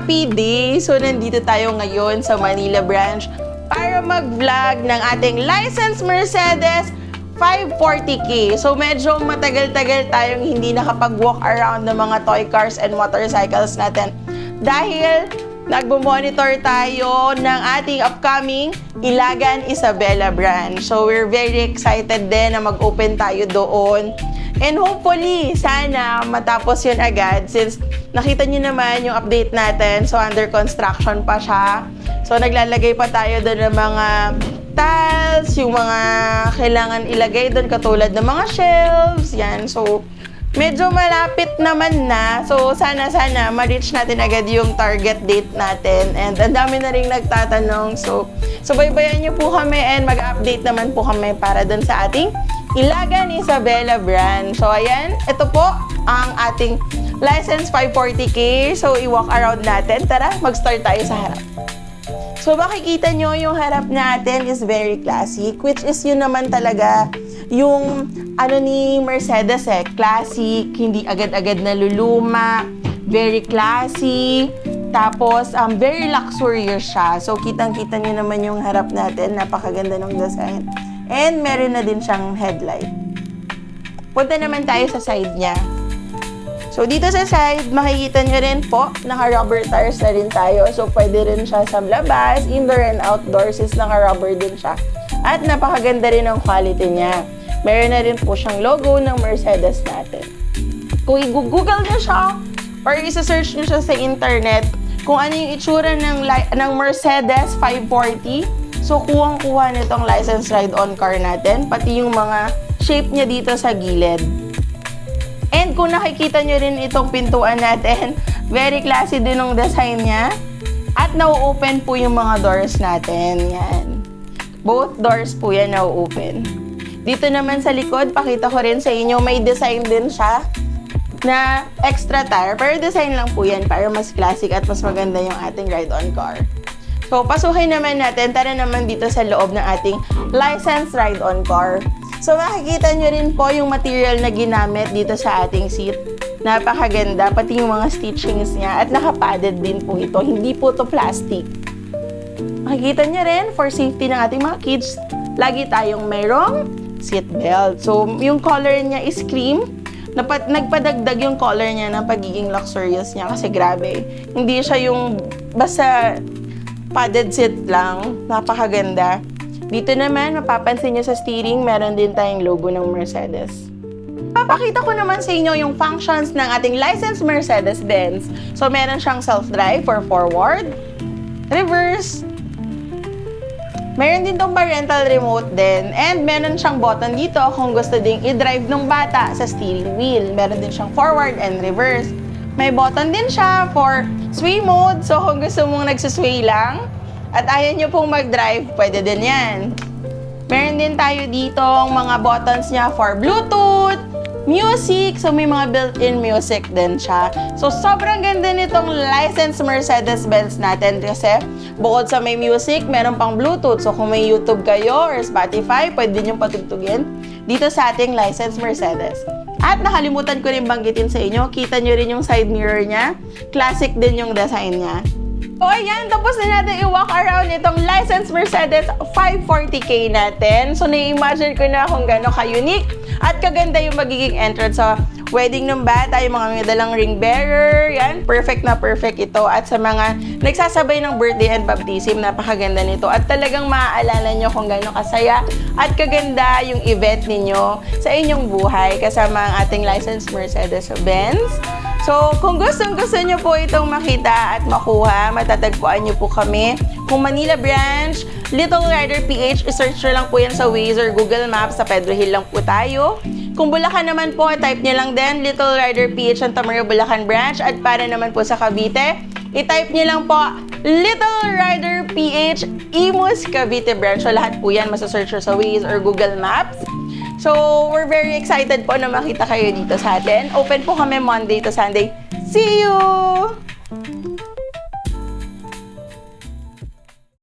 happy day! So, nandito tayo ngayon sa Manila branch para mag-vlog ng ating licensed Mercedes 540K. So, medyo matagal-tagal tayong hindi nakapag-walk around ng mga toy cars and motorcycles natin dahil nagbo-monitor tayo ng ating upcoming Ilagan Isabela branch. So, we're very excited din na mag-open tayo doon. And hopefully, sana matapos yun agad since nakita nyo naman yung update natin. So, under construction pa siya. So, naglalagay pa tayo doon ng mga tiles, yung mga kailangan ilagay doon katulad ng mga shelves. Yan. So, medyo malapit naman na. So, sana ma-reach natin agad yung target date natin. And ang dami na rin nagtatanong. So baybayan nyo po kami and mag-update naman po kami para doon sa ating Ilagan Isabela branch. So, ayan. Ito po ang ating license 540K. So, i-walk around natin. Tara, mag-start tayo sa harap. So, makikita nyo yung harap natin is very classic, which is yun naman talaga yung ano ni Mercedes classic, hindi agad-agad naluluma, very classy, tapos very luxurious siya. So, kitang-kita nyo naman yung harap natin, napakaganda ng design. And meron na din siyang headlight. Punta naman tayo sa side niya. So, dito sa side, makikita nyo rin po, naka-rubber tires na rin tayo. So, pwede rin siya sa labas, indoor and outdoors is naka-rubber din siya. At napakaganda rin ang quality niya. Meron na rin po siyang logo ng Mercedes natin. Kung i-google nyo siya, or isa-search nyo siya sa internet, kung ano yung itsura ng Mercedes 540, so, kuwang-kuha nitong license ride-on car natin, pati yung mga shape niya dito sa gilid. And kung nakikita nyo rin itong pintuan natin, very classy din yung design niya. At na-open po yung mga doors natin. Yan. Both doors po yan na-open. Dito naman sa likod, pakita ko rin sa inyo, may design din siya na extra tire. Pero design lang po yan para mas classic at mas maganda yung ating ride-on car. So, pasukin naman natin. Tara naman dito sa loob ng ating licensed ride-on car. So, makikita nyo rin po yung material na ginamit dito sa ating seat. Napakaganda, pati yung mga stitchings niya. At nakapadded din po ito. Hindi po to plastic. Makikita nyo rin, for safety ng ating mga kids, lagi tayong mayroong seat belt. So, yung color niya is cream. Nagpadagdag yung color niya ng pagiging luxurious niya kasi grabe. Hindi siya yung basta padded seat lang. Napakaganda. Dito naman, mapapansin nyo sa steering, meron din tayong logo ng Mercedes. Papakita ko naman sa inyo yung functions ng ating licensed Mercedes-Benz. So, meron siyang self-drive for forward, reverse, meron din tong parental remote din, and meron siyang button dito kung gusto ding i-drive ng bata sa steering wheel. Meron din siyang forward and reverse. May button din siya for sway mode. So, kung gusto mong nagsusway lang at ayaw nyo pong mag-drive, pwede din yan. Meron din tayo dito ang mga buttons niya for Bluetooth, music. So, may mga built-in music din siya. So, sobrang ganda nitong licensed Mercedes-Benz natin kasi bukod sa may music, meron pang Bluetooth. So, kung may YouTube kayo or Spotify, pwede nyo patugtugin dito sa ating licensed Mercedes. At nakalimutan ko rin banggitin sa inyo, kita nyo rin yung side mirror niya. Classic din yung design niya. So, ayan, tapos na natin i-walk around itong licensed Mercedes 540K natin. So, na-imagine ko na kung gano'n ka-unique at kaganda yung magiging entrance sa wedding ng bata, yung mga may dalang ring bearer. Yan, perfect na perfect ito. At sa mga nagsasabay ng birthday and baptism, napakaganda nito. At talagang maaalala nyo kung gano'n kasaya at kaganda yung event ninyo sa inyong buhay kasama ang ating licensed Mercedes-Benz. So, kung gustong-gusto nyo po itong makita at makuha, matatagpuan nyo po kami. Kung Manila branch, Little Rider PH, isearch nyo lang po yan sa Waze or Google Maps. Sa Pedro Hill lang po tayo. Kung Bulacan naman po, type nyo lang din Little Rider PH Santa Maria Bulacan branch. At para naman po sa Cavite, i-type nyo lang po Little Rider PH Imus Cavite branch. So, lahat po yan masasearch sa Waze or Google Maps. So, we're very excited po na makita kayo dito sa atin. Open po kami Monday to Sunday. See you!